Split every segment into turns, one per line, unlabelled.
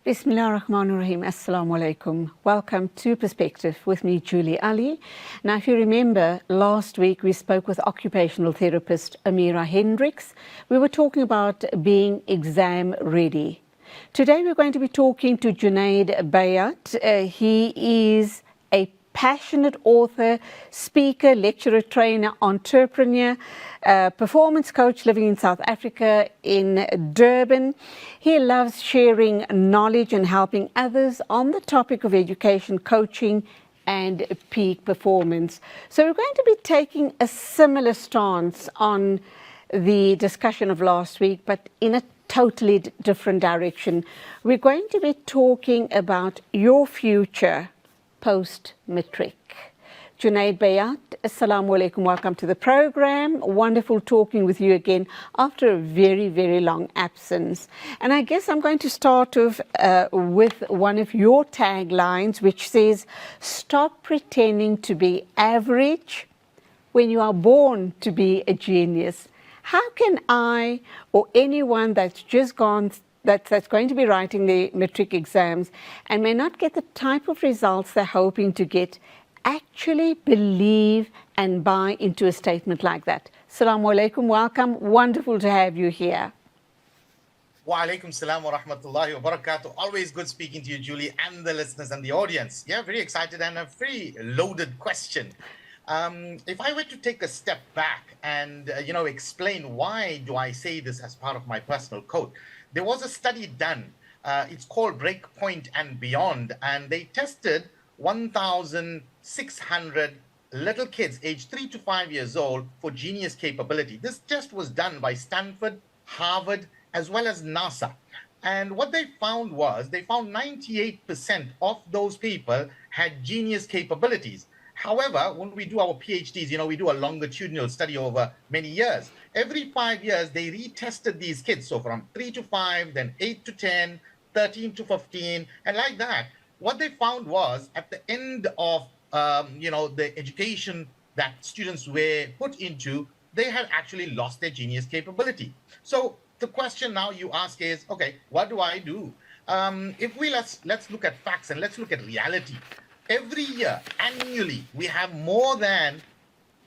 Bismillah ar-Rahman ar-Rahim. Assalamu alaikum. Welcome to Perspective with me, Julie Ali. Now, if you remember, last week we spoke with occupational therapist Amira Hendricks. We were talking about being exam ready. Today we're going to be talking to Junaid Bayat. He is a passionate author, speaker, lecturer, trainer, entrepreneur, performance coach living in South Africa, in Durban. He loves sharing knowledge and helping others on the topic of education, coaching, and peak performance. So we're going to be taking a similar stance on the discussion of last week, but in a totally different direction. We're going to be talking about your future post-matric. Junaid Bayat, assalamu alaikum, welcome to the program. Wonderful talking with you again after a very, very long absence. And I guess I'm going to start off with one of your taglines, which says, stop pretending to be average when you are born to be a genius. How can I or anyone that's just gone that's going to be writing the matric exams and may not get the type of results they're hoping to get actually believe and buy into a statement like that? Assalamu alaikum, welcome. Wonderful to have you here.
Wa alaikum salam wa rahmatullahi wa barakatuh. Always good speaking to you, Julie, and the listeners and the audience. Yeah, very excited and a very loaded question. If I were to take a step back and, explain why do I say this as part of my personal code, there was a study done. It's called Breakpoint and Beyond, and they tested 1,600 little kids aged 3 to 5 years old for genius capability. This test was done by Stanford, Harvard, as well as NASA. And what they found was, they found 98% of those people had genius capabilities. However, when we do our PhDs, we do a longitudinal study over many years. Every 5 years, they retested these kids. So from 3 to 5, then 8 to 10, 13 to 15, and like that. What they found was at the end of, the education that students were put into, they had actually lost their genius capability. So the question now you ask is, okay, what do I do? Let's look at facts and let's look at reality. Every year, annually, we have more than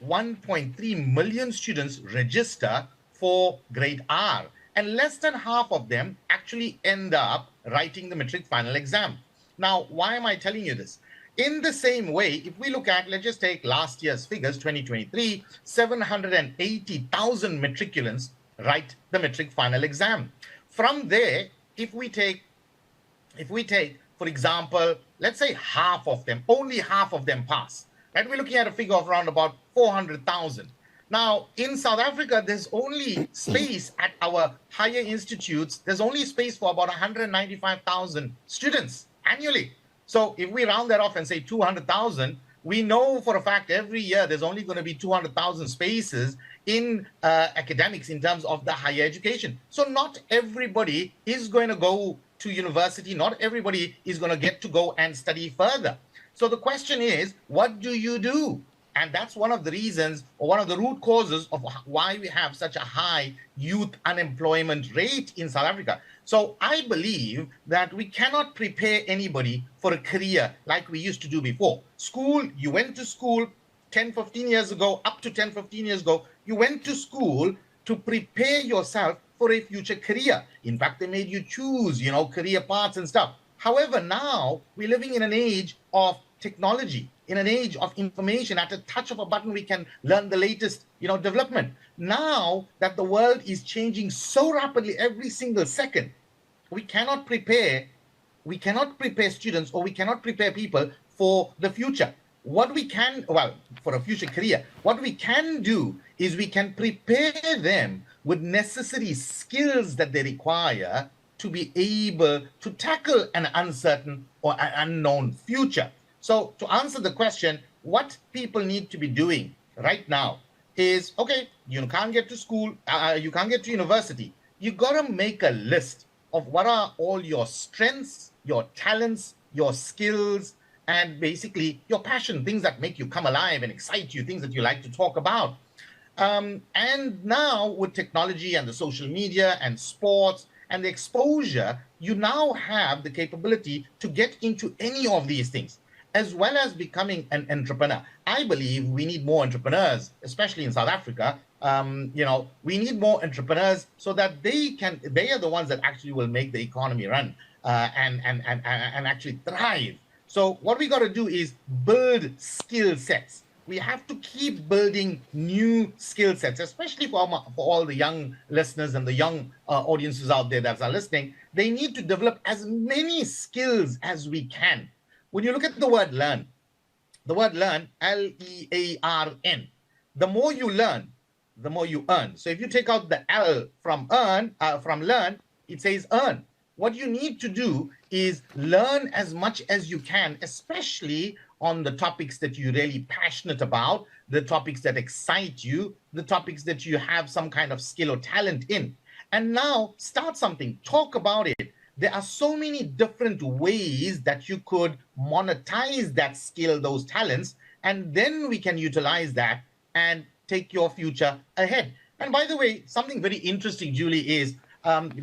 1.3 million students register for grade R, and less than half of them actually end up writing the matric final exam. Now, why am I telling you this? In the same way, if we look at, let's just take last year's figures, 2023, 780,000 matriculants write the matric final exam. From there, if we take, for example, let's say only half of them pass. Right? We're looking at a figure of around about 400,000. Now, in South Africa, there's only space at our higher institutes. There's only space for about 195,000 students annually. So if we round that off and say 200,000, we know for a fact every year there's only going to be 200,000 spaces in academics in terms of the higher education. So not everybody is going to go to university. Not everybody is going to get to go and study further. So the question is, what do you do? And that's one of the reasons, or one of the root causes of why we have such a high youth unemployment rate in South Africa. So I believe that we cannot prepare anybody for a career like we used to do before. School, you went to school 10, 15 years ago, up to 10, 15 years ago, you went to school to prepare yourself for a future career. In fact, they made you choose, career paths and stuff. However, now we're living in an age of technology, in an age of information. At a touch of a button, we can learn the latest, development. Now that the world is changing so rapidly every single second, we cannot prepare students, or we cannot prepare people for the future. For a future career, what we can do is we can prepare them with necessary skills that they require to be able to tackle an uncertain or an unknown future. So to answer the question, what people need to be doing right now is, okay, you can't get to school, you can't get to university. You got to make a list of what are all your strengths, your talents, your skills, and basically your passion, things that make you come alive and excite you, things that you like to talk about. And now with technology and the social media and sports and the exposure, you now have the capability to get into any of these things, as well as becoming an entrepreneur. I believe we need more entrepreneurs, especially in South Africa. We need more entrepreneurs so that they are the ones that actually will make the economy run and actually thrive. So what we got to do is build skill sets. We have to keep building new skill sets, especially for all the young listeners and the young audiences out there that are listening. They need to develop as many skills as we can. When you look at the word learn, Learn, the more you learn, the more you earn. So if you take out the L from learn, it says earn. What you need to do is learn as much as you can, especially on the topics that you're really passionate about, the topics that excite you, the topics that you have some kind of skill or talent in. And now start something, talk about it. There are so many different ways that you could monetize that skill, those talents, and then we can utilize that and take your future ahead. And by the way, something very interesting, Julie, is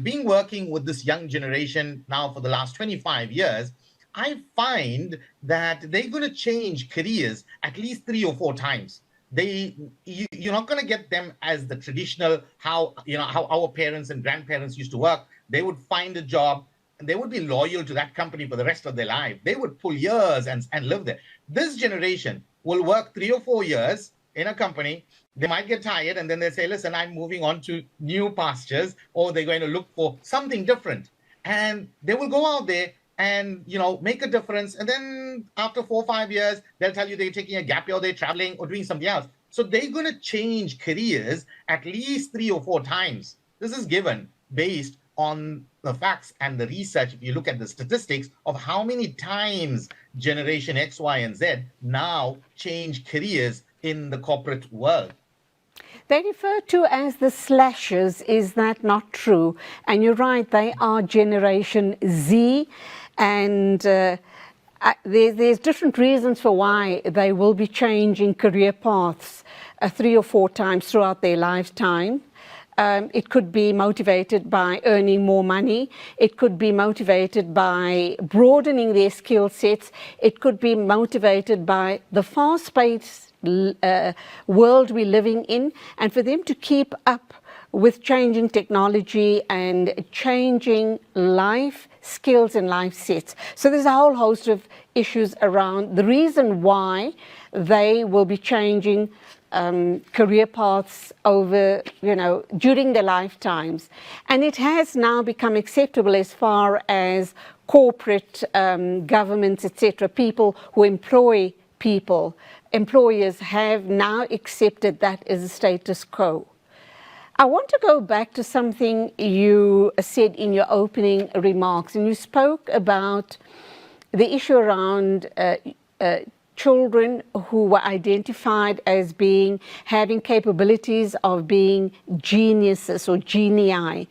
being working with this young generation now for the last 25 years, I find that they're going to change careers at least 3 or 4 times. You're not going to get them as the traditional how our parents and grandparents used to work. They would find a job and they would be loyal to that company for the rest of their life. They would pull years and live there. This generation will work 3 or 4 years in a company. They might get tired and then they say, listen, I'm moving on to new pastures, or they're going to look for something different. And they will go out there and, make a difference. And then after 4 or 5 years, they'll tell you they're taking a gap year, or they're traveling or doing something else. So they're going to change careers at least 3 or 4 times. This is given based on the facts and the research. If you look at the statistics of how many times generation X, Y, and Z now change careers in the corporate world.
They refer to as the slashers. Is that not true? And you're right, they are Generation Z, and there's different reasons for why they will be changing career paths 3 or 4 times throughout their lifetime. It could be motivated by earning more money. It could be motivated by broadening their skill sets. It could be motivated by the fast-paced world we're living in, and for them to keep up with changing technology and changing life skills and life sets. So there's a whole host of issues around the reason why they will be changing career paths over, during their lifetimes. And it has now become acceptable as far as corporate governments, etc., people who employ people. Employers have now accepted that as a status quo. I want to go back to something you said in your opening remarks, and you spoke about the issue around children who were identified as having capabilities of being geniuses or genii.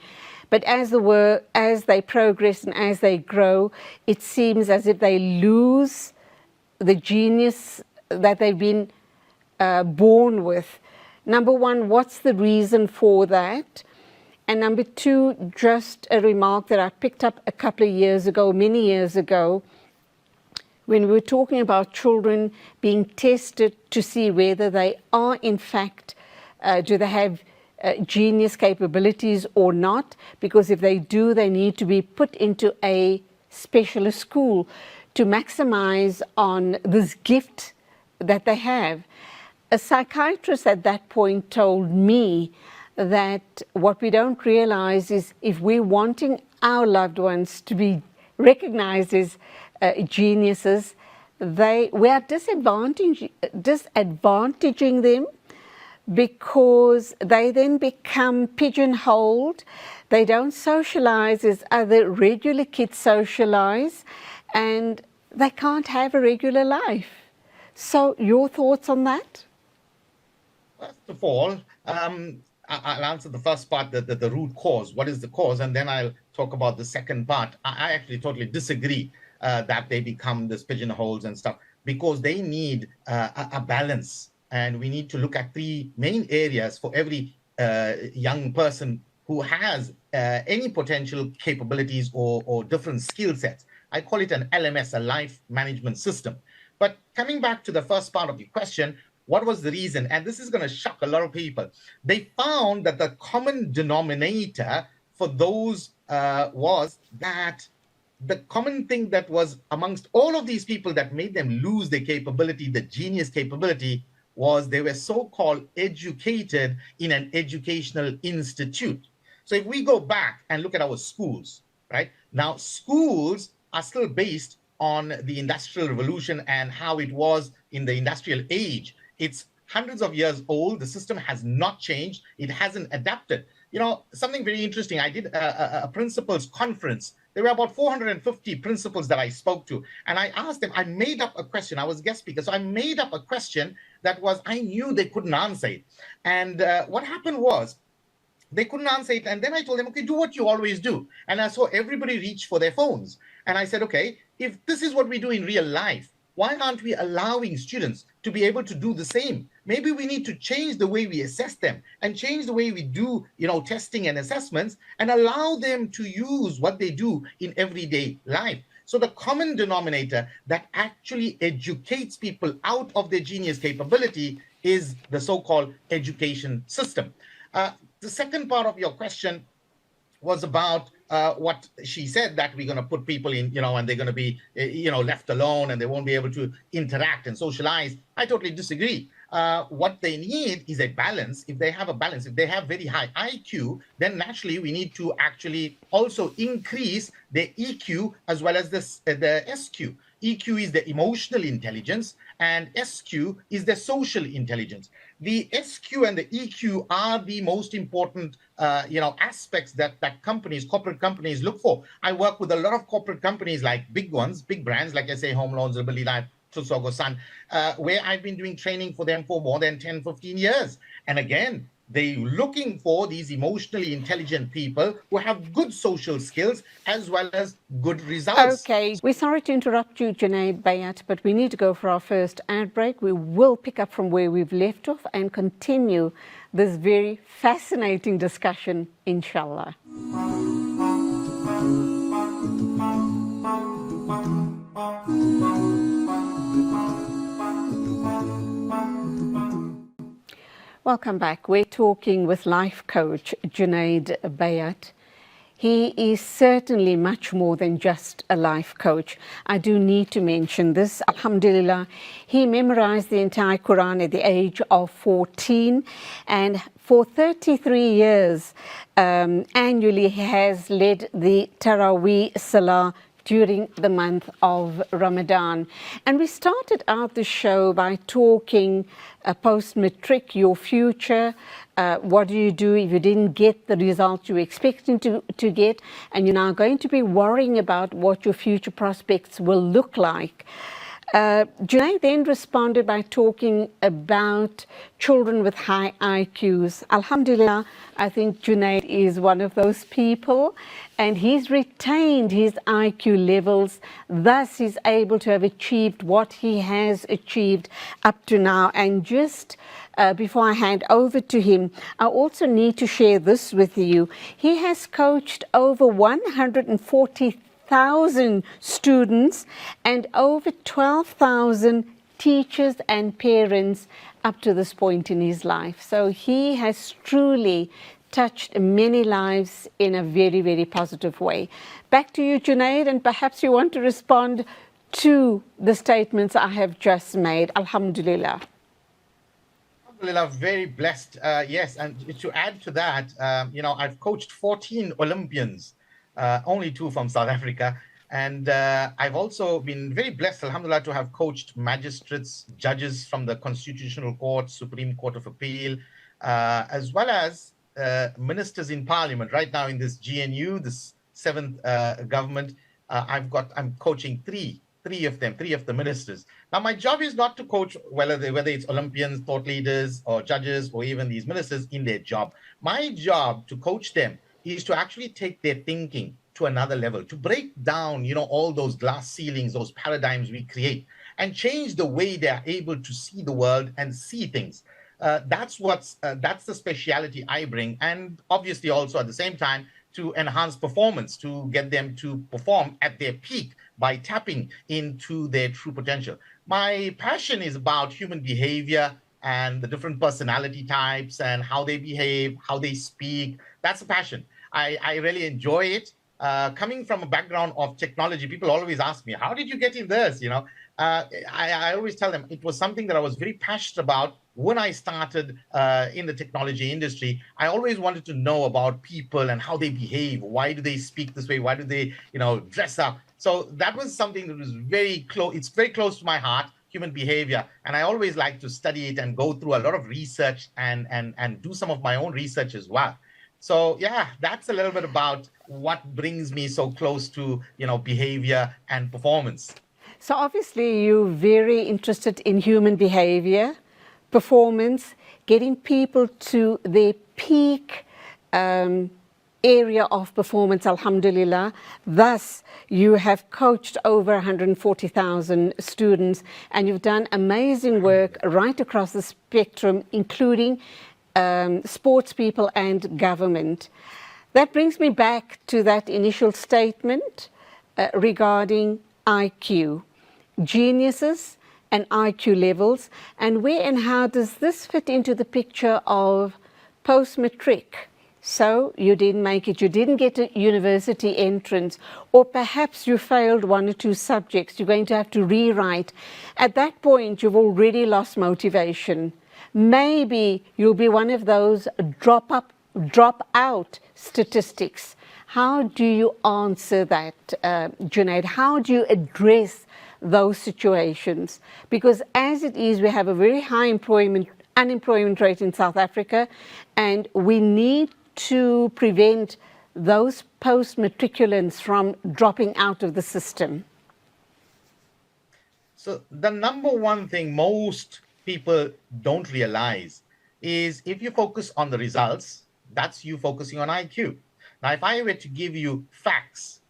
But as they progress and as they grow, it seems as if they lose the genius that they've been born with. Number one, what's the reason for that? And number two, just a remark that I picked up a couple of years ago, many years ago, when we were talking about children being tested to see whether they are in fact, do they have genius capabilities or not? Because if they do, they need to be put into a specialist school to maximize on this gift that they have. A psychiatrist at that point told me that what we don't realize is if we're wanting our loved ones to be recognized as geniuses, we are disadvantaging them, because they then become pigeonholed. They don't socialize as other regular kids socialize, and they can't have a regular life. So your thoughts on that?
First of all, I'll answer the first part, the root cause. What is the cause? And then I'll talk about the second part. I actually totally disagree that they become these pigeonholes and stuff, because they need a balance. And we need to look at 3 main areas for every young person who has any potential capabilities or different skill sets. I call it an LMS, a life management system. But coming back to the first part of the question, what was the reason? And this is going to shock a lot of people. They found that the common denominator for those was that the common thing that was amongst all of these people that made them lose their capability, the genius capability, was they were so-called educated in an educational institute. So if we go back and look at our schools, right? Now, schools are still based on the Industrial Revolution and how it was in the industrial age. It's hundreds of years old. The system has not changed. It hasn't adapted. You know, something very interesting. I did a principals conference. There were about 450 principals that I spoke to. And I asked them, I made up a question. I was guest speaker. So I made up a question that was, I knew they couldn't answer it. And what happened was, they couldn't answer it. And then I told them, okay, do what you always do. And I saw everybody reach for their phones. And I said, okay, if this is what we do in real life, why aren't we allowing students to be able to do the same? Maybe we need to change the way we assess them and change the way we do, testing and assessments, and allow them to use what they do in everyday life. So the common denominator that actually educates people out of their genius capability is the so-called education system. The second part of your question was about what she said, that we're going to put people in, and they're going to be, left alone and they won't be able to interact and socialize. I totally disagree. What they need is a balance. If they have a balance, if they have very high IQ, then naturally we need to actually also increase their EQ as well as the SQ. EQ is the emotional intelligence and SQ is the social intelligence. The SQ and the EQ are the most important, aspects that corporate companies look for. I work with a lot of corporate companies, like big ones, big brands, like SA Home Loans, Liberty Life, Tusogo Sun, where I've been doing training for them for more than 10, 15 years. And again, they're looking for these emotionally intelligent people who have good social skills as well as good results.
Okay, we're sorry to interrupt you, Junaid, Bayat, but we need to go for our first ad break. We will pick up from where we've left off and continue this very fascinating discussion, inshallah. Welcome back. We're talking with life coach Junaid Bayat. He is certainly much more than just a life coach. I do need to mention this. Alhamdulillah, he memorized the entire Quran at the age of 14, and for 33 years annually he has led the Taraweeh Salah during the month of Ramadan. And we started out the show by talking post-matric, your future. What do you do if you didn't get the result you were expecting to get, and you're now going to be worrying about what your future prospects will look like. Junaid then responded by talking about children with high IQs. Alhamdulillah, I think Junaid is one of those people, and he's retained his IQ levels. Thus, he's able to have achieved what he has achieved up to now. And just before I hand over to him, I also need to share this with you. He has coached over 140,000 students and over 12,000 teachers and parents up to this point in his life. So he has truly touched many lives in a very, very positive way. Back to you, Junaid, and perhaps you want to respond to the statements I have just made. Alhamdulillah.
Alhamdulillah, very blessed. Yes, and to add to that, I've coached 14 Olympians, only 2 from South Africa. And I've also been very blessed, alhamdulillah, to have coached magistrates, judges from the Constitutional Court, Supreme Court of Appeal, as well as ministers in Parliament. Right now in this GNU, this 7th government, I'm coaching three of the ministers. Now, my job is not to coach whether it's Olympians, thought leaders, or judges, or even these ministers in their job. My job to coach them is to actually take their thinking to another level, to break down, all those glass ceilings, those paradigms we create, and change the way they are able to see the world and see things. That's the speciality I bring, and obviously also at the same time to enhance performance, to get them to perform at their peak by tapping into their true potential. My passion is about human behavior and the different personality types and how they behave, how they speak. That's a passion. I really enjoy it. Coming from a background of technology, people always ask me, how did you get in this? I always tell them it was something that I was very passionate about when I started in the technology industry. I always wanted to know about people and how they behave. Why do they speak this way? Why do they, dress up? So that was something that was very close. It's very close to my heart, human behavior. And I always like to study it and go through a lot of research and do some of my own research as well. So yeah, that's a little bit about what brings me so close to, behavior and performance.
So obviously you're very interested in human behavior, performance, getting people to their peak area of performance, alhamdulillah. Thus, you have coached over 140,000 students, and you've done amazing work right across the spectrum, including sports people and government. That brings me back to that initial statement regarding IQ, geniuses and IQ levels, and where and how does this fit into the picture of post-matric? So you didn't make it, you didn't get a university entrance, or perhaps you failed one or two subjects, you're going to have to rewrite. At that point, you've already lost motivation. Maybe you'll be one of those drop out statistics. How do you answer that, Junaid? How do you address those situations? Because as it is, we have a very high unemployment rate in South Africa, and we need to prevent those post-matriculants from dropping out of the system.
So the number one thing most people don't realize is if you focus on the results, that's you focusing on IQ. Now, if I were to give you facts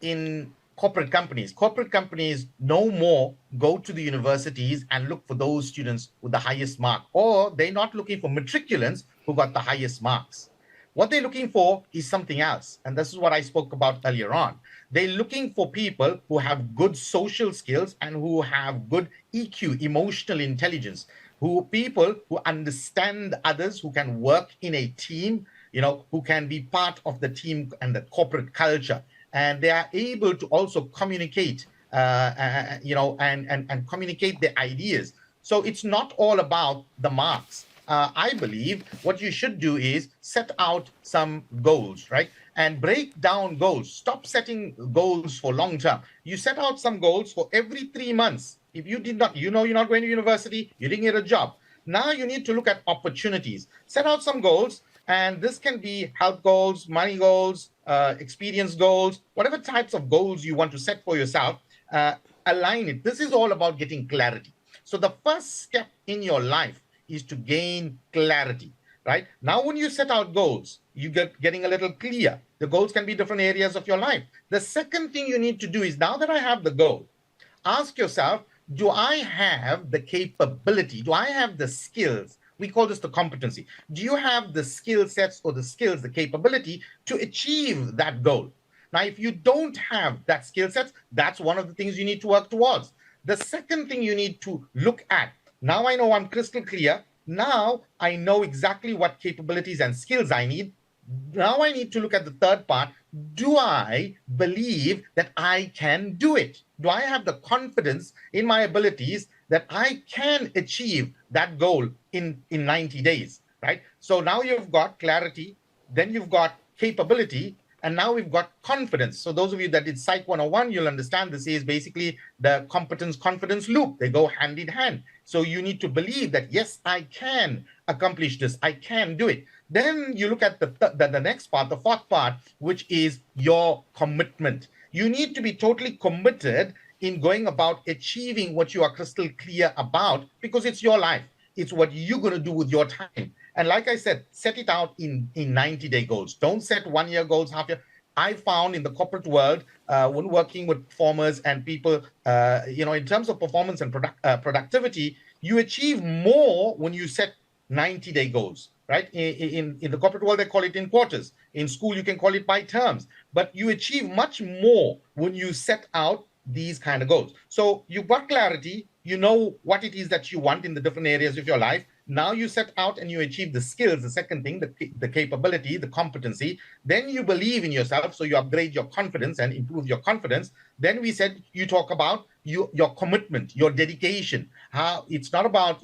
in corporate companies no more go to the universities and look for those students with the highest mark, or they're not looking for matriculants who got the highest marks. What they're looking for is something else. And this is what I spoke about earlier on. They're looking for people who have good social skills and who have good EQ, emotional intelligence, people who understand others, who can work in a team, who can be part of the team and the corporate culture. And they are able to also communicate, and communicate their ideas. So it's not all about the marks. I believe what you should do is set out some goals, right? And break down goals. Stop setting goals for long term. You set out some goals for every 3 months. If you did not, you're not going to university, you didn't get a job. Now you need to look at opportunities. Set out some goals, and this can be health goals, money goals, experience goals, whatever types of goals you want to set for yourself, align it. This is all about getting clarity. So the first step in your life is to gain clarity, right? Now, when you set out goals, you getting a little clear. The goals can be different areas of your life. The second thing you need to do is, now that I have the goal, ask yourself, do I have the capability? Do I have the skills? We call this the competency. Do you have the skill sets or the skills, the capability to achieve that goal? Now, if you don't have that skill set, that's one of the things you need to work towards. The second thing you need to look at, now I know I'm crystal clear. Now I know exactly what capabilities and skills I need. Now I need to look at the third part. Do I believe that I can do it? Do I have the confidence in my abilities that I can achieve that goal in 90 days, right? So now you've got clarity, then you've got capability, and now we've got confidence. So those of you that did Psych 101, you'll understand this is basically the competence-confidence loop. They go hand in hand. So you need to believe that, yes, I can accomplish this. I can do it. Then you look at the next part, the fourth part, which is your commitment. You need to be totally committed in going about achieving what you are crystal clear about, because it's your life. It's what you're going to do with your time. And like I said, set it out in 90-day goals. Don't set 1 year goals, half year. I found in the corporate world, when working with performers and people, in terms of performance and productivity, you achieve more when you set 90-day goals, right? In the corporate world, they call it in quarters. In school, you can call it by terms. But you achieve much more when you set out these kind of goals. So you've got clarity, you know what it is that you want in the different areas of your life. Now you set out and you achieve the skills, the second thing, the capability, the competency. Then you believe in yourself, so you upgrade your confidence and improve your confidence. Then we said you talk about your commitment, your dedication. How it's not about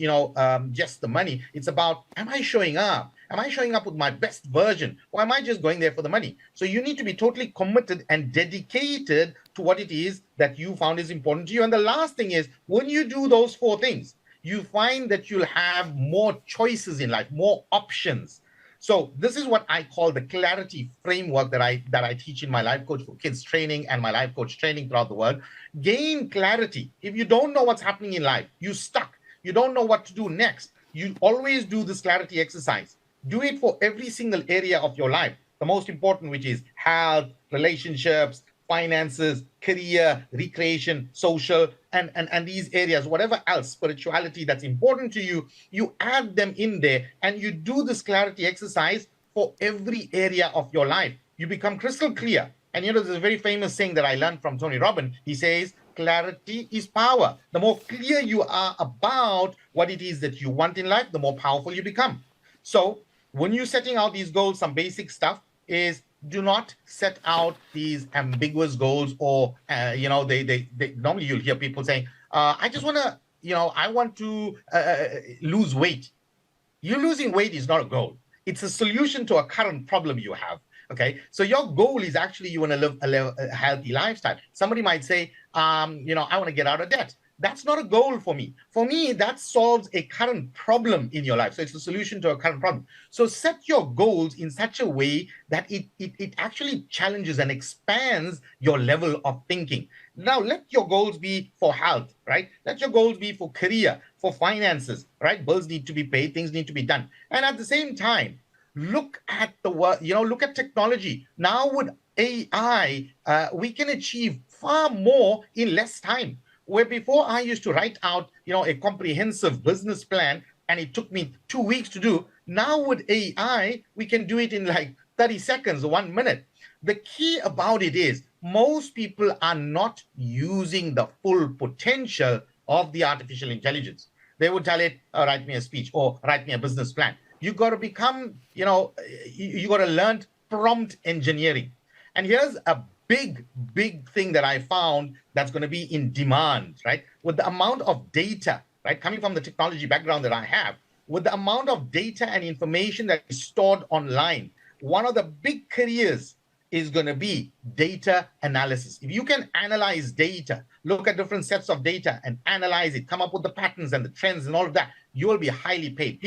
just the money. It's about, am I showing up? Am I showing up with my best version, or am I just going there for the money? So you need to be totally committed and dedicated to what it is that you found is important to you. And the last thing is, when you do those four things, you find that you'll have more choices in life, more options. So this is what I call the clarity framework that I teach in my life coach for kids training and my life coach training throughout the world. Gain clarity. If you don't know what's happening in life, you're stuck. You don't know what to do next. You always do this clarity exercise. Do it for every single area of your life. The most important, which is health, relationships, finances, career, recreation, social, and these areas, whatever else, spirituality that's important to you, you add them in there and you do this clarity exercise for every area of your life. You become crystal clear. And there's a very famous saying that I learned from Tony Robbins. He says, clarity is power. The more clear you are about what it is that you want in life, the more powerful you become. So when you're setting out these goals, some basic stuff is, do not set out these ambiguous goals, or they normally you'll hear people saying, I just want to, I want to lose weight. You losing weight is not a goal. It's a solution to a current problem you have. Okay, so your goal is actually you want to live a healthy lifestyle. Somebody might say, I want to get out of debt. That's not a goal for me. For me, that solves a current problem in your life. So it's a solution to a current problem. So set your goals in such a way that it actually challenges and expands your level of thinking. Now, let your goals be for health, right? Let your goals be for career, for finances, right? Bills need to be paid, things need to be done. And at the same time, look at the work, look at technology. Now with AI, we can achieve far more in less time. Where before I used to write out, a comprehensive business plan and it took me 2 weeks to do. Now with AI, we can do it in like 30 seconds, 1 minute. The key about it is most people are not using the full potential of the artificial intelligence. They would tell it, write me a speech or write me a business plan. You got to become, you got to learn prompt engineering. And here's a big thing that I found that's going to be in demand, right? With the amount of data, right, coming from the technology background that I have, with the amount of data and information that is stored online, one of the big careers is going to be data analysis. If you can analyze data, look at different sets of data and analyze it, come up with the patterns and the trends and all of that, you will be highly paid.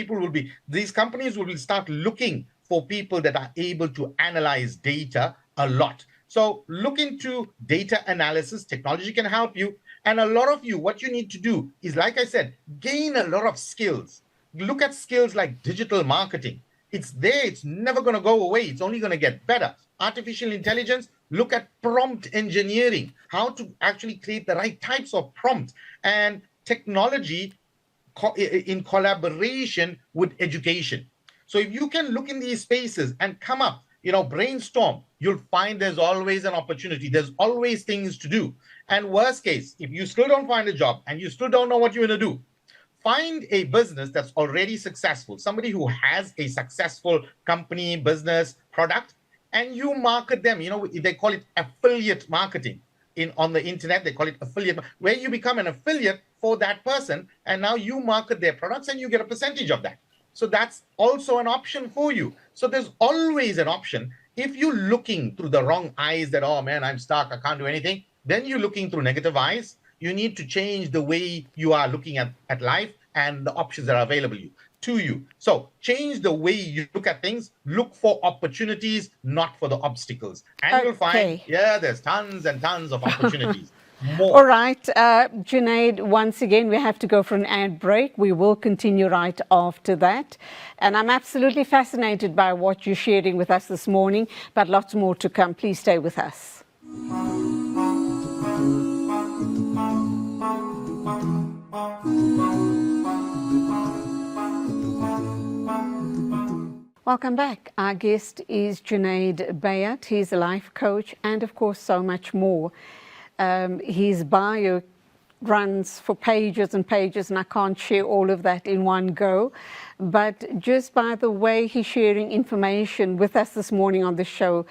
These companies will start looking for people that are able to analyze data a lot. So look into data analysis. Technology can help you. And a lot of you, what you need to do is, like I said, gain a lot of skills. Look at skills like digital marketing. It's there. It's never going to go away. It's only going to get better. Artificial intelligence, look at prompt engineering, how to actually create the right types of prompts, and technology in collaboration with education. So if you can look in these spaces and come up, brainstorm, you'll find there's always an opportunity. There's always things to do. And worst case, if you still don't find a job and you still don't know what you're going to do, find a business that's already successful, somebody who has a successful company, business, product, and you market them. They call it affiliate marketing. On the internet, they call it affiliate, where you become an affiliate for that person, and now you market their products and you get a percentage of that. So that's also an option for you. So there's always an option. If you're looking through the wrong eyes that, oh man, I'm stuck, I can't do anything, then you're looking through negative eyes. You need to change the way you are looking at life and the options that are available to you. So change the way you look at things. Look for opportunities, not for the obstacles. And you'll find, there's tons and tons of opportunities. More.
All right, Junaid, once again, we have to go for an ad break. We will continue right after that. And I'm absolutely fascinated by what you're sharing with us this morning, but lots more to come. Please stay with us. Welcome back. Our guest is Junaid Bayat. He's a life coach and, of course, so much more. His bio runs for pages and pages, and I can't share all of that in one go. But just by the way he's sharing information with us this morning on the show,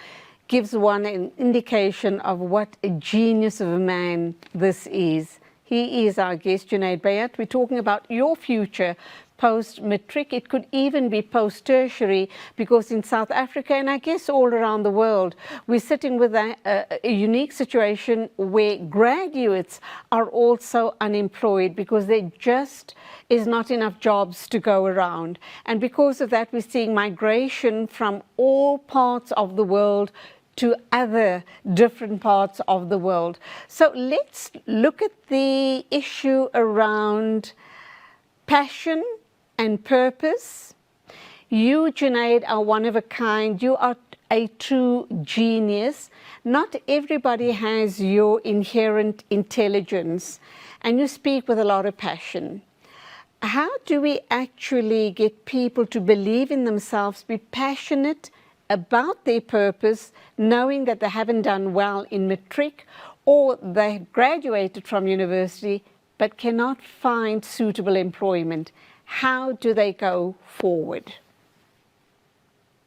gives one an indication of what a genius of a man this is. He is our guest, Junaid Bayat. We're talking about your future post-matric. It could even be post-tertiary, because in South Africa, and I guess all around the world, we're sitting with a unique situation where graduates are also unemployed because there just is not enough jobs to go around. And because of that, we're seeing migration from all parts of the world to other different parts of the world. So let's look at the issue around passion and purpose. You, Junaid, are one of a kind. You are a true genius. Not everybody has your inherent intelligence, and you speak with a lot of passion. How do we actually get people to believe in themselves, be passionate about their purpose, knowing that they haven't done well in matric, or they graduated from university but cannot find suitable employment? How do they go forward?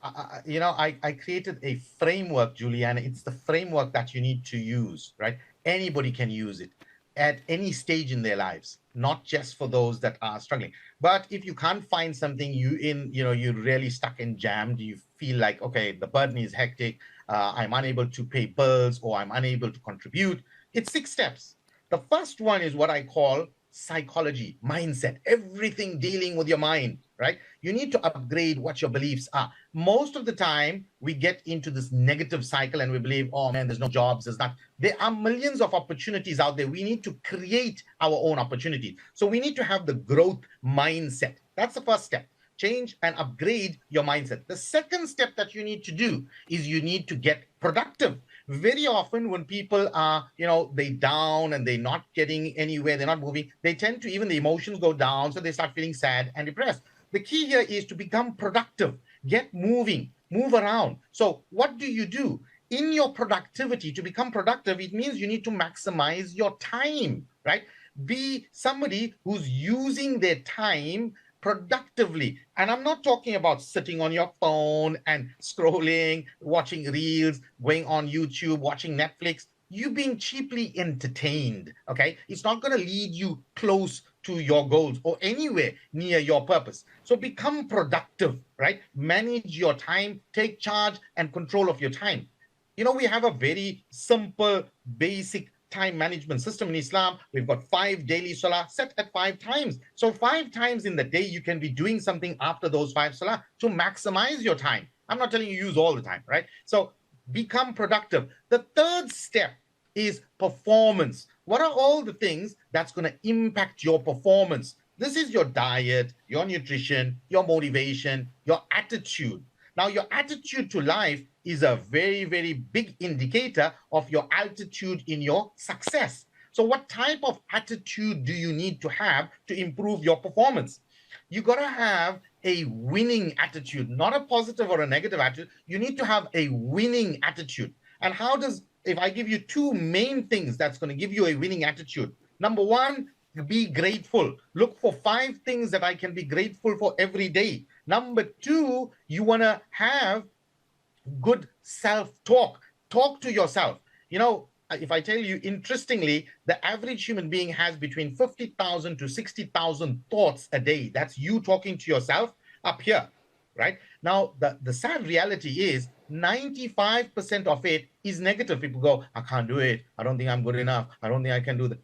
I created a framework, Juliana. It's the framework that you need to use, right? Anybody can use it at any stage in their lives, not just for those that are struggling. But if you can't find something, you're really stuck and jammed, you feel like, okay, the burden is hectic, I'm unable to pay bills, or I'm unable to contribute. It's 6 steps. The first one is what I call psychology, mindset, everything dealing with your mind, right? You need to upgrade what your beliefs are. Most of the time, we get into this negative cycle and we believe, oh man, there's no jobs, there's not. There are millions of opportunities out there. We need to create our own opportunities. So we need to have the growth mindset. That's the first step. Change and upgrade your mindset. The second step that you need to do is you need to get productive. Very often when people are, they down and they're not getting anywhere, they're not moving, they tend to, even the emotions go down, so they start feeling sad and depressed. The key here is to become productive, get moving, move around. So what do? In your productivity, to become productive, it means you need to maximize your time, right? Be somebody who's using their time productively. And I'm not talking about sitting on your phone and scrolling, watching reels, going on YouTube, watching Netflix. You being cheaply entertained, okay? It's not going to lead you close to your goals or anywhere near your purpose. So become productive, right? Manage your time, take charge and control of your time. We have a very simple, basic time management system in Islam. We've got 5 daily salah set at 5 times. So 5 times in the day, you can be doing something after those 5 salah to maximize your time. I'm not telling you use all the time, right? So become productive. The third step is performance. What are all the things that's going to impact your performance? This is your diet, your nutrition, your motivation, your attitude. Now, your attitude to life is a very, very big indicator of your altitude in your success. So what type of attitude do you need to have to improve your performance? You got to have a winning attitude, not a positive or a negative attitude. You need to have a winning attitude. And if I give you 2 main things that's going to give you a winning attitude. Number 1, be grateful. Look for 5 things that I can be grateful for every day. Number 2, you want to have good self-talk. Talk to yourself. If I tell you, interestingly, the average human being has between 50,000 to 60,000 thoughts a day. That's you talking to yourself up here, right? Now, the sad reality is 95% of it is negative. People go, I can't do it. I don't think I'm good enough. I don't think I can do that.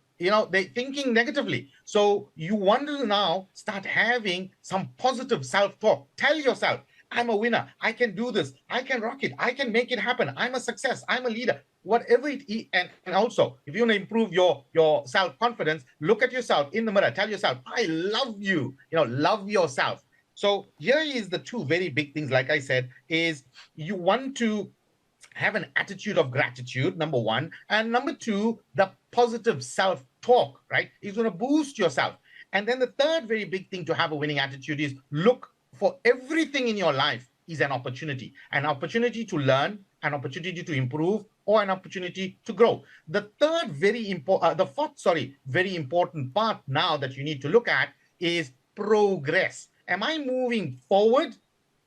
They're thinking negatively. So you want to now start having some positive self-talk. Tell yourself, I'm a winner. I can do this. I can rock it. I can make it happen. I'm a success. I'm a leader. Whatever it is. And also, if you want to improve your self-confidence, look at yourself in the mirror. Tell yourself, I love you. Love yourself. So here is the 2 very big things, like I said, is you want to have an attitude of gratitude, number 1. And number 2, the positive self-talk, right? It's going to boost yourself. And then the third very big thing to have a winning attitude is look for everything in your life is an opportunity to learn, an opportunity to improve, or an opportunity to grow. The fourth, very important part now that you need to look at is progress. Am I moving forward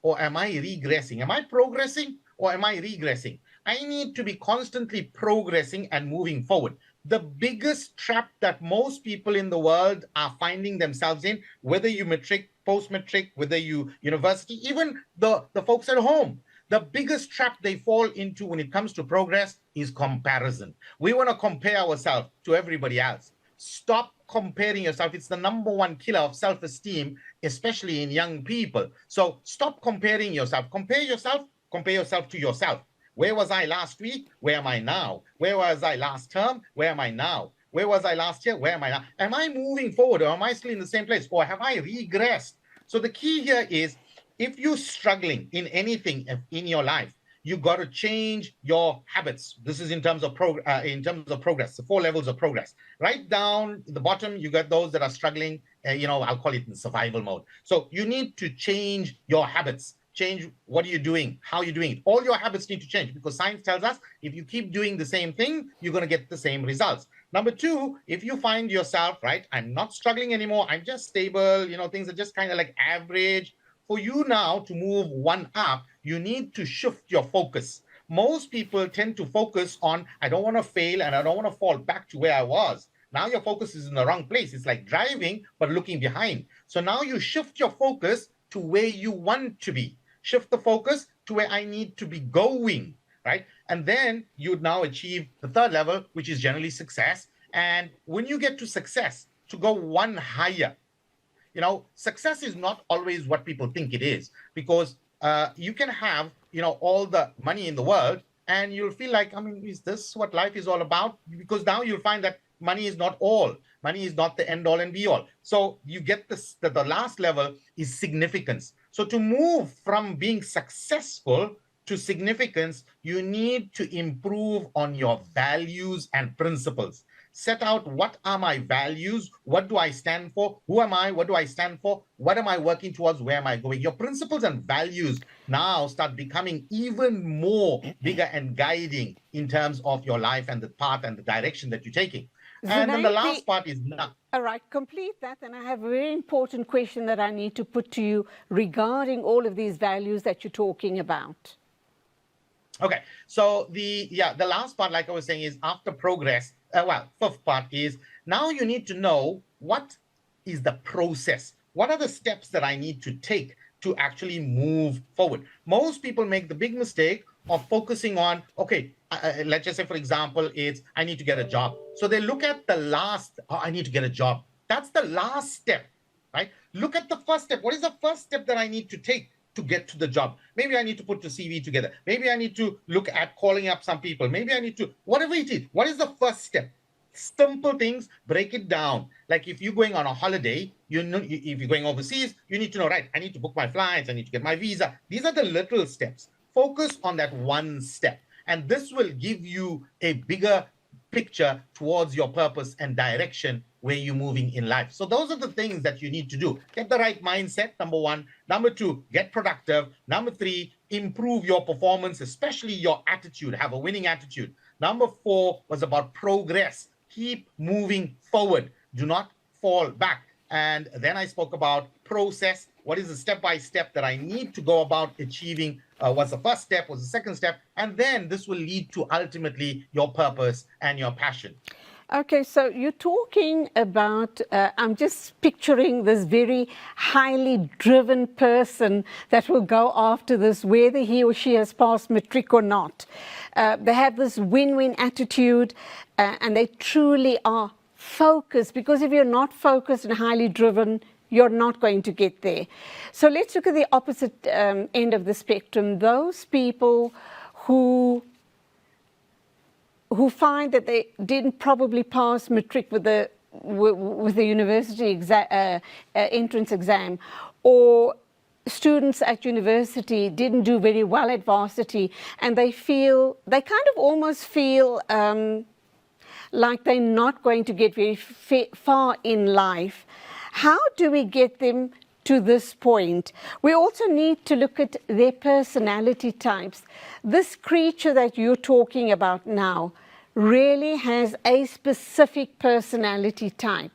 or am I regressing? Am I progressing or am I regressing? I need to be constantly progressing and moving forward. The biggest trap that most people in the world are finding themselves in, whether you matric, post-matric, whether you university, even the folks at home, the biggest trap they fall into when it comes to progress is comparison. We want to compare ourselves to everybody else. Stop comparing yourself. It's the number one killer of self-esteem, especially in young people. So stop comparing yourself. Compare yourself to yourself. Where was I last week? Where am I now? Where was I last term? Where am I now? Where was I last year? Where am I now? Am I moving forward or am I still in the same place? Or have I regressed? So the key here is, if you're struggling in anything in your life, you got to change your habits. This is in terms of progress, the 4 levels of progress. Right down the bottom, you got those that are struggling, I'll call it in survival mode. So you need to change your habits. Change what are you doing, how are you doing it. All your habits need to change, because science tells us if you keep doing the same thing, you're going to get the same results. Number 2, if you find yourself, right, I'm not struggling anymore, I'm just stable, things are just kind of like average. For you now to move one up, you need to shift your focus. Most people tend to focus on, I don't want to fail and I don't want to fall back to where I was. Now your focus is in the wrong place. It's like driving, but looking behind. So now you shift your focus to where you want to be. Shift the focus to where I need to be going, right? And then you'd now achieve the 3rd level, which is generally success. And when you get to success, to go one higher, success is not always what people think it is, because you can have, all the money in the world and you'll feel like, is this what life is all about? Because now you'll find that money is not all. Money is not the end all and be all. So you get this, the last level is significance. So to move from being successful to significance, you need to improve on your values and principles. Set out, what are my values? What do I stand for? Who am I? What do I stand for? What am I working towards? Where am I going? Your principles and values now start becoming even more bigger and guiding in terms of your life and the path and the direction that you're taking. And then the last part is now.
All right, complete that. And I have a very important question that I need to put to you regarding all of these values that you're talking about.
Okay, so the last part, like I was saying, is after progress. 5th part is, now you need to know what is the process. What are the steps that I need to take to actually move forward? Most people make the big mistake of focusing on, okay, let's just say, for example, it's I need to get a job. So they look at the last, I need to get a job. That's the last step, right? Look at the first step. What is the first step that I need to take to get to the job? Maybe I need to put the CV together. Maybe I need to look at calling up some people. Maybe I need to, whatever it is, what is the first step? Simple things, break it down. Like if you're going on a holiday, if you're going overseas, you need to know, right, I need to book my flights, I need to get my visa. These are the little steps. Focus on that one step. And this will give you a bigger picture towards your purpose and direction where you're moving in life. So those are the things that you need to do. Get the right mindset, number 1. Number 2, get productive. Number 3, improve your performance, especially your attitude. Have a winning attitude. Number 4 was about progress. Keep moving forward. Do not fall back. And then I spoke about process. What is the step-by-step that I need to go about achieving? What's the first step? What's the second step? And then this will lead to ultimately your purpose and your passion.
Okay, so you're talking about, I'm just picturing this very highly driven person that will go after this, whether he or she has passed matric or not. They have this win-win attitude, and they truly are focused, because if you're not focused and highly driven, you're not going to get there. So let's look at the opposite end of the spectrum. Those people who find that they didn't probably pass matric with the university entrance exam, or students at university didn't do very well at varsity, and they kind of almost feel like they're not going to get very far in life. How do we get them to this point, we also need to look at their personality types. This creature that you're talking about now really has a specific personality type.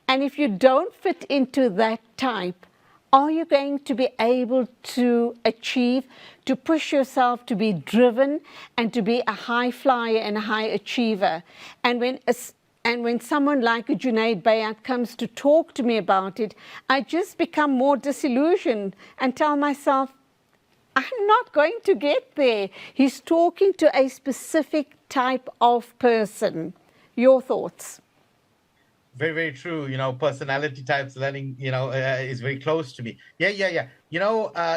And if you don't fit into that type, are you going to be able to achieve, to push yourself, to be driven, and to be a high flyer and a high achiever? And when someone like a Junaid Bayat comes to talk to me about it, I just become more disillusioned and tell myself, I'm not going to get there. He's talking to a specific type of person. Your thoughts?
Very, very true. Personality types learning, is very close to me. Yeah.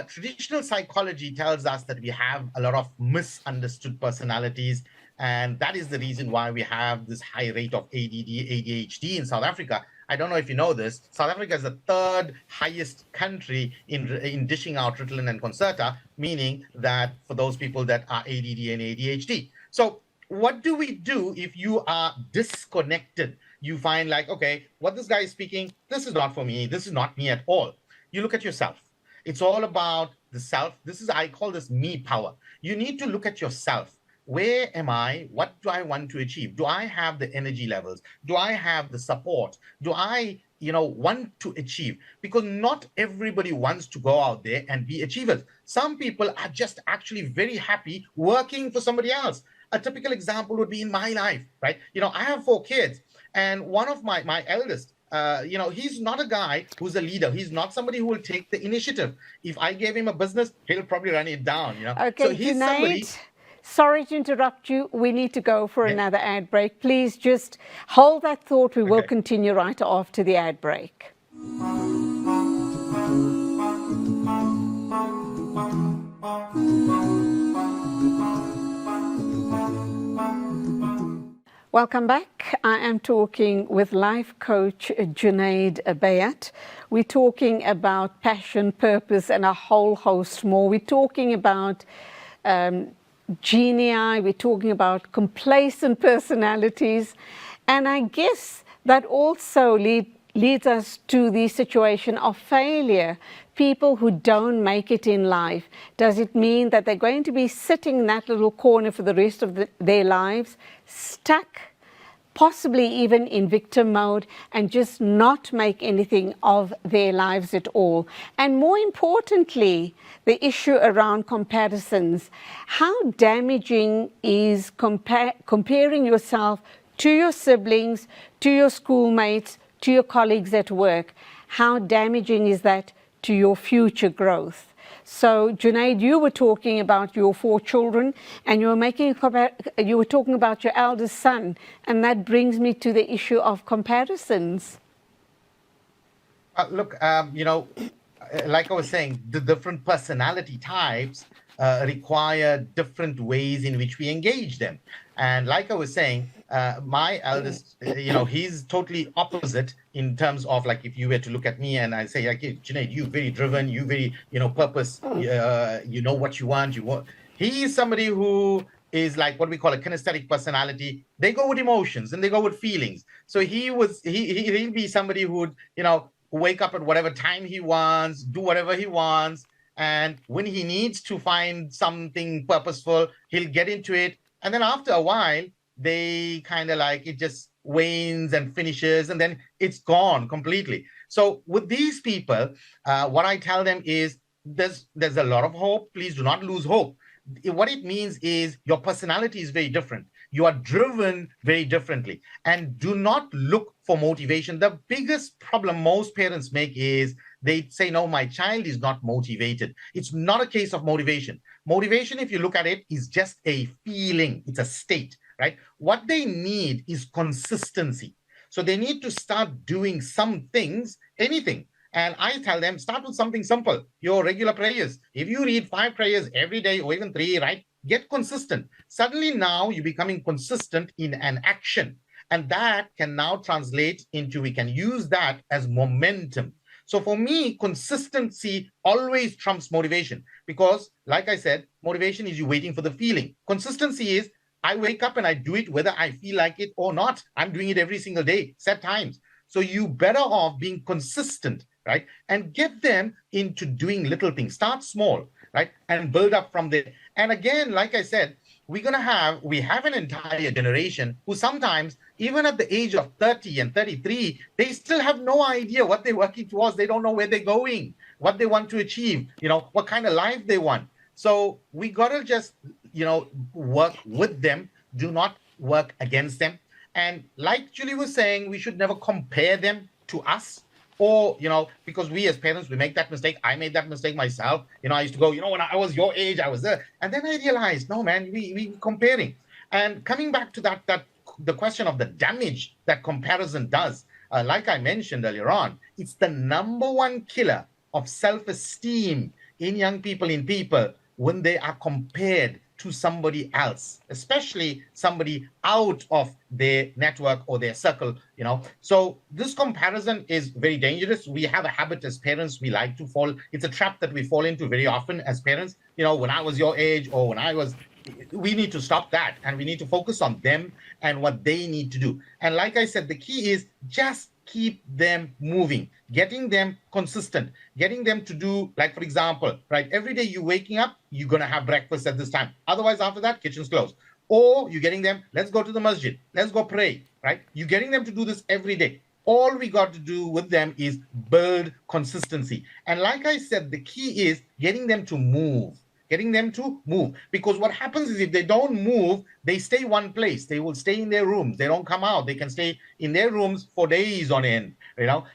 Traditional psychology tells us that we have a lot of misunderstood personalities. And that is the reason why we have this high rate of ADD, ADHD in South Africa. I don't know if you know this. South Africa is the third highest country in dishing out Ritalin and Concerta, meaning that for those people that are ADD and ADHD. So what do we do if you are disconnected? You find like, okay, what this guy is speaking, this is not for me. This is not me at all. You look at yourself. It's all about the self. I call this me power. You need to look at yourself. Where am I? What do I want to achieve? Do I have the energy levels? Do I have the support? Do I, want to achieve? Because not everybody wants to go out there and be achievers. Some people are just actually very happy working for somebody else. A typical example would be in my life, right? I have 4 kids, and one of my eldest, he's not a guy who's a leader. He's not somebody who will take the initiative. If I gave him a business, he'll probably run it down,
Okay,
so he's somebody.
Sorry to interrupt you. We need to go for another ad break. Please just hold that thought. We will continue right after the ad break. Welcome back. I am talking with life coach Junaid Bayat. We're talking about passion, purpose, and a whole host more. We're talking about genii, we're talking complacent personalities, and I guess that also leads us to the situation of failure. People who don't make it in life. Does it mean that they're going to be sitting in that little corner for the rest of their lives, stuck, possibly even in victim mode, and just not make anything of their lives at all? And more importantly, the issue around comparisons. How damaging is comparing yourself to your siblings, to your schoolmates, to your colleagues at work? How damaging is that to your future growth? So, Junaid, you were talking about your 4 children, and you were talking about your eldest son, and that brings me to the issue of comparisons.
Look, like I was saying, the different personality types require different ways in which we engage them. And like I was saying, my eldest, he's totally opposite in terms of, like, if you were to look at me and I say, like, hey, Junaid, you very driven, you very, purpose, you know what you want. He is somebody who is like what we call a kinesthetic personality. They go with emotions and they go with feelings. So he'll be somebody who would, wake up at whatever time he wants, do whatever he wants. And when he needs to find something purposeful, he'll get into it. And then after a while, they kind of like, it just wanes and finishes, and then it's gone completely. So with these people, what I tell them is there's a lot of hope. Please do not lose hope. What it means is your personality is very different. You are driven very differently, and do not look for motivation. The biggest problem most parents make is they say, no, my child is not motivated. It's not a case of motivation. Motivation, if you look at it, is just a feeling. It's a state, right? What they need is consistency. So they need to start doing some things, anything. And I tell them, start with something simple, your regular prayers. If you read 5 prayers every day or even 3, right? Get consistent. Suddenly now you're becoming consistent in an action. And that can now translate into, we can use that as momentum. So for me, consistency always trumps motivation, because like I said, motivation is you waiting for the feeling. Consistency is I wake up and I do it whether I feel like it or not. I'm doing it every single day, set times. So you better off being consistent right? And get them into doing little things. Start small, right? And build up from there. And again, like I said, we have an entire generation who sometimes, even at the age of 30 and 33, they still have no idea what they're working towards. They don't know where they're going, what they want to achieve, what kind of life they want. So we got to just, work with them. Do not work against them. And like Julie was saying, we should never compare them to us. Or, because we as parents, we make that mistake. I made that mistake myself. I used to go, when I was your age, I was there. And then I realized, no, man, we comparing. And coming back to the question of the damage that comparison does, like I mentioned earlier on, it's the number one killer of self-esteem in young people, in people, when they are compared to somebody else, especially somebody out of their network or their circle, So this comparison is very dangerous. We have a habit as parents, we like to fall. It's a trap that we fall into very often as parents. When I was your age or we need to stop that, and we need to focus on them and what they need to do. And like I said, the key is just keep them moving, getting them consistent, getting them to do, like, for example, right, every day you're waking up, you're going to have breakfast at this time. Otherwise, after that, kitchen's closed. Or you're getting them, let's go to the masjid, let's go pray, right? You're getting them to do this every day. All we got to do with them is build consistency. And like I said, the key is getting them to move. Because what happens is if they don't move, they stay one place. They will stay in their rooms. They don't come out. They can stay in their rooms for days on end,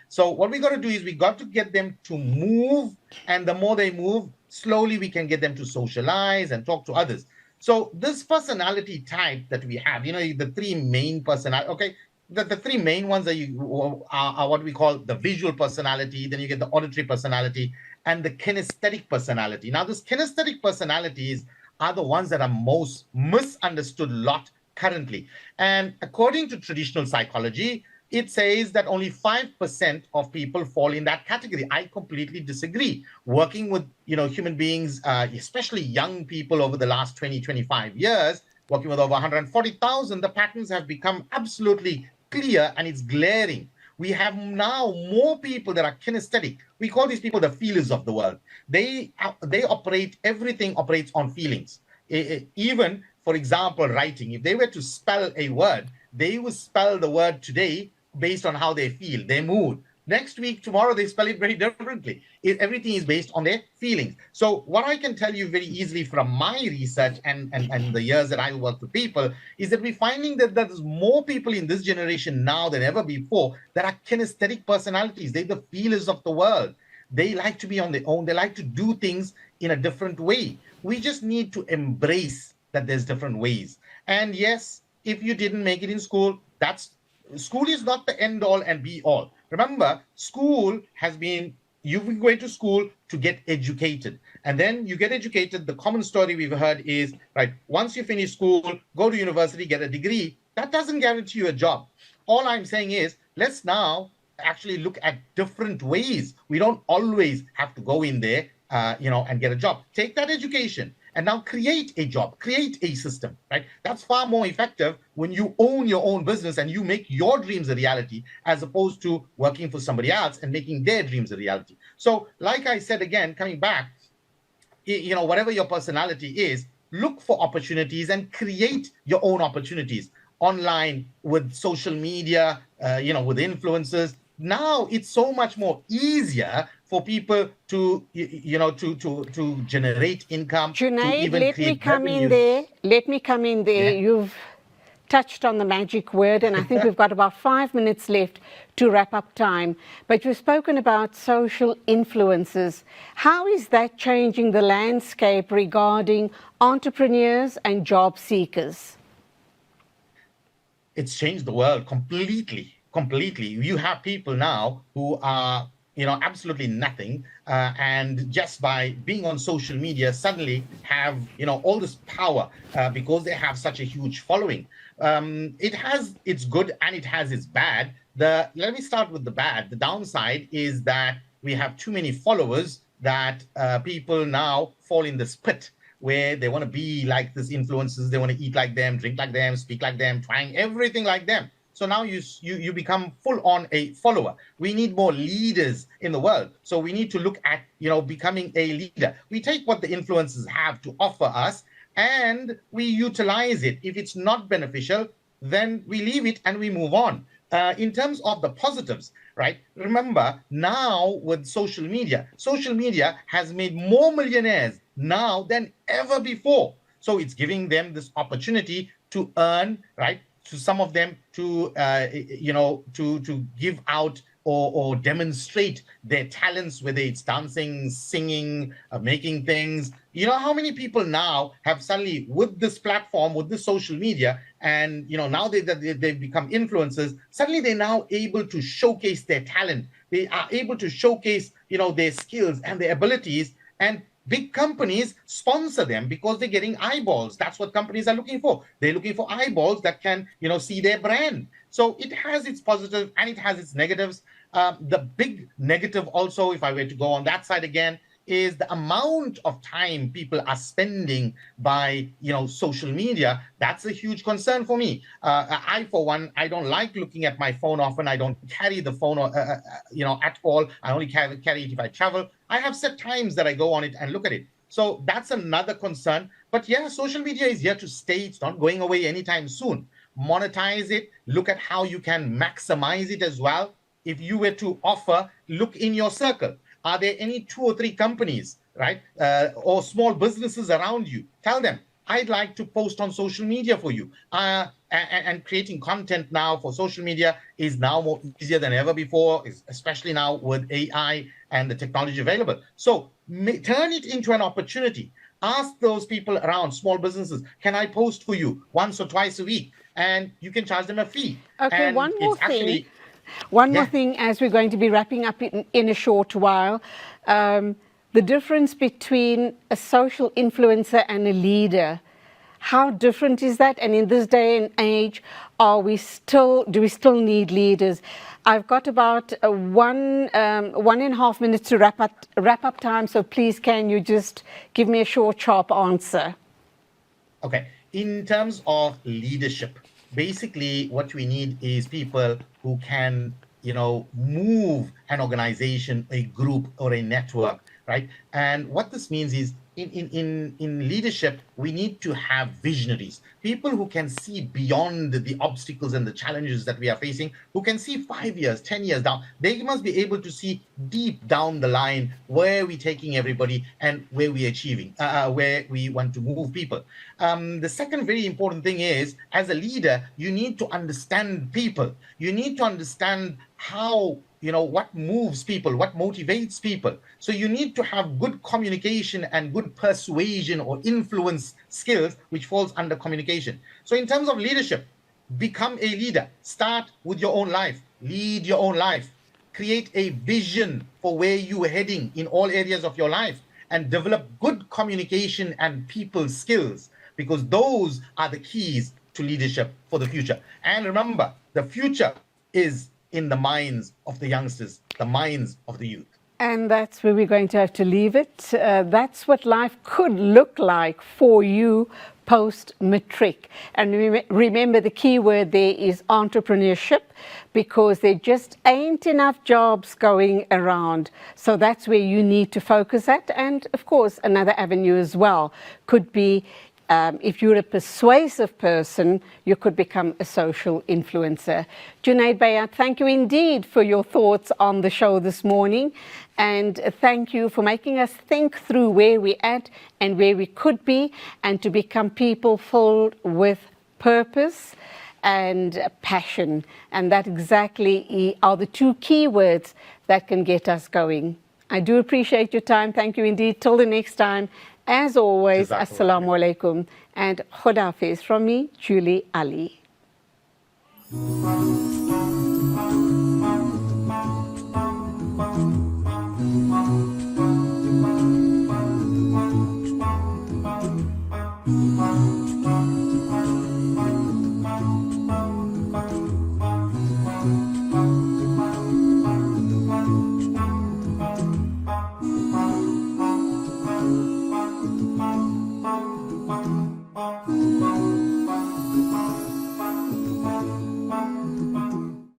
So what we got to do is we got to get them to move. And the more they move, slowly we can get them to socialize and talk to others. So this personality type that we have, the three main personality, okay, the three main ones are what we call the visual personality. Then you get the auditory personality and the kinesthetic personality. Now, this kinesthetic personalities are the ones that are most misunderstood lot currently. And according to traditional psychology, it says that only 5% of people fall in that category. I completely disagree. Working with, human beings, especially young people over the last 20, 25 years, working with over 140,000, the patterns have become absolutely clear and it's glaring. We have now more people that are kinesthetic. We call these people the feelers of the world. They operate, everything operates on feelings. Even, for example, writing. If they were to spell a word, they would spell the word today based on how they feel, their mood. Next week, tomorrow, they spell it very differently. Everything is based on their feelings. So what I can tell you very easily from my research and the years that I work with people is that we're finding that there's more people in this generation now than ever before that are kinesthetic personalities. They're the feelers of the world. They like to be on their own. They like to do things in a different way. We just need to embrace that there's different ways. And yes, if you didn't make it in school, school is not the end all and be all. Remember, you've been going to school to get educated. And then you get educated. The common story we've heard is, right, once you finish school, go to university, get a degree. That doesn't guarantee you a job. All I'm saying is, let's now actually look at different ways. We don't always have to go in there, and get a job. Take that education and now create a job, create a system, right? That's far more effective when you own your own business and you make your dreams a reality as opposed to working for somebody else and making their dreams a reality. So like I said, again, coming back, whatever your personality is, look for opportunities and create your own opportunities online with social media, with influencers. Now it's so much more easier for people to, to generate income.
Junaid, let me come in there. Yeah. You've touched on the magic word, and I think we've got about 5 minutes left to wrap up time. But you've spoken about social influences. How is that changing the landscape regarding entrepreneurs and job seekers?
It's changed the world completely. You have people now who are, absolutely nothing. And just by being on social media, suddenly have, all this power because they have such a huge following. It has its good and it has its bad. Let me start with the bad. The downside is that we have too many followers that people now fall in this pit where they want to be like these influencers. They want to eat like them, drink like them, speak like them, trying everything like them. So now you become full on a follower. We need more leaders in the world. So we need to look at, becoming a leader. We take what the influencers have to offer us and we utilize it. If it's not beneficial, then we leave it and we move on. In terms of the positives, right? Remember, now with social media has made more millionaires now than ever before. So it's giving them this opportunity to earn, right? To some of them to, to give out or demonstrate their talents, whether it's dancing, singing, making things. You know how many people now have suddenly, with this platform, with this social media, and now they've become influencers, suddenly they're now able to showcase their talent. They are able to showcase, their skills and their abilities, and big companies sponsor them because they're getting eyeballs. That's what companies are looking for. They're looking for eyeballs that can, see their brand. So it has its positive and it has its negatives. The big negative also, if I were to go on that side again, is the amount of time people are spending by, social media. That's a huge concern for me. I, for one, I don't like looking at my phone often. I don't carry the phone, at all. I only carry it if I travel. I have set times that I go on it and look at it. So that's another concern. But yeah, social media is here to stay. It's not going away anytime soon. Monetize it. Look at how you can maximize it as well. If you were to offer, look in your circle. Are there any 2 or 3 companies, right, or small businesses around you? Tell them, I'd like to post on social media for you. And creating content now for social media is now more easier than ever before, especially now with AI and the technology available. So turn it into an opportunity. Ask those people around, small businesses, can I post for you once or twice a week? And you can charge them a fee.
Okay,
and
one more thing.
Yeah.
More thing, as we're going to be wrapping up in a short while, the difference between a social influencer and a leader. How different is that? And in this day and age, do we still need leaders? I've got about 1.5 minutes to wrap up time. So please, can you just give me a short, sharp answer?
Okay. In terms of leadership, basically what we need is people who can, move an organization, a group, or a network, right? And what this means is in leadership, we need to have visionaries, people who can see beyond the obstacles and the challenges that we are facing, who can see 5 years, 10 years down. They must be able to see deep down the line where we're taking everybody and where we're achieving, where we want to move people. The second very important thing is, as a leader, you need to understand people. You need to understand how, what moves people, what motivates people. So you need to have good communication and good persuasion or influence skills, which falls under communication. So in terms of leadership, become a leader. Start with your own life. Lead your own life. Create a vision for where you are heading in all areas of your life, and develop good communication and people skills, because those are the keys to leadership for the future. And remember, the future is in the minds of the youngsters, the minds of the youth.
And that's where we're going to have to leave it. That's what life could look like for you post-matric. And remember, the key word there is entrepreneurship, because there just ain't enough jobs going around. So that's where you need to focus at. And of course, another avenue as well could be, if you're a persuasive person, you could become a social influencer. Junaid, Bayat, thank you indeed for your thoughts on the show this morning. And thank you for making us think through where we're at and where we could be, and to become people filled with purpose and passion. And that exactly are the 2 key words that can get us going. I do appreciate your time. Thank you indeed. Till the next time. As always, Assalamu alaikum and Khuda Hafiz from me, Julie Ali.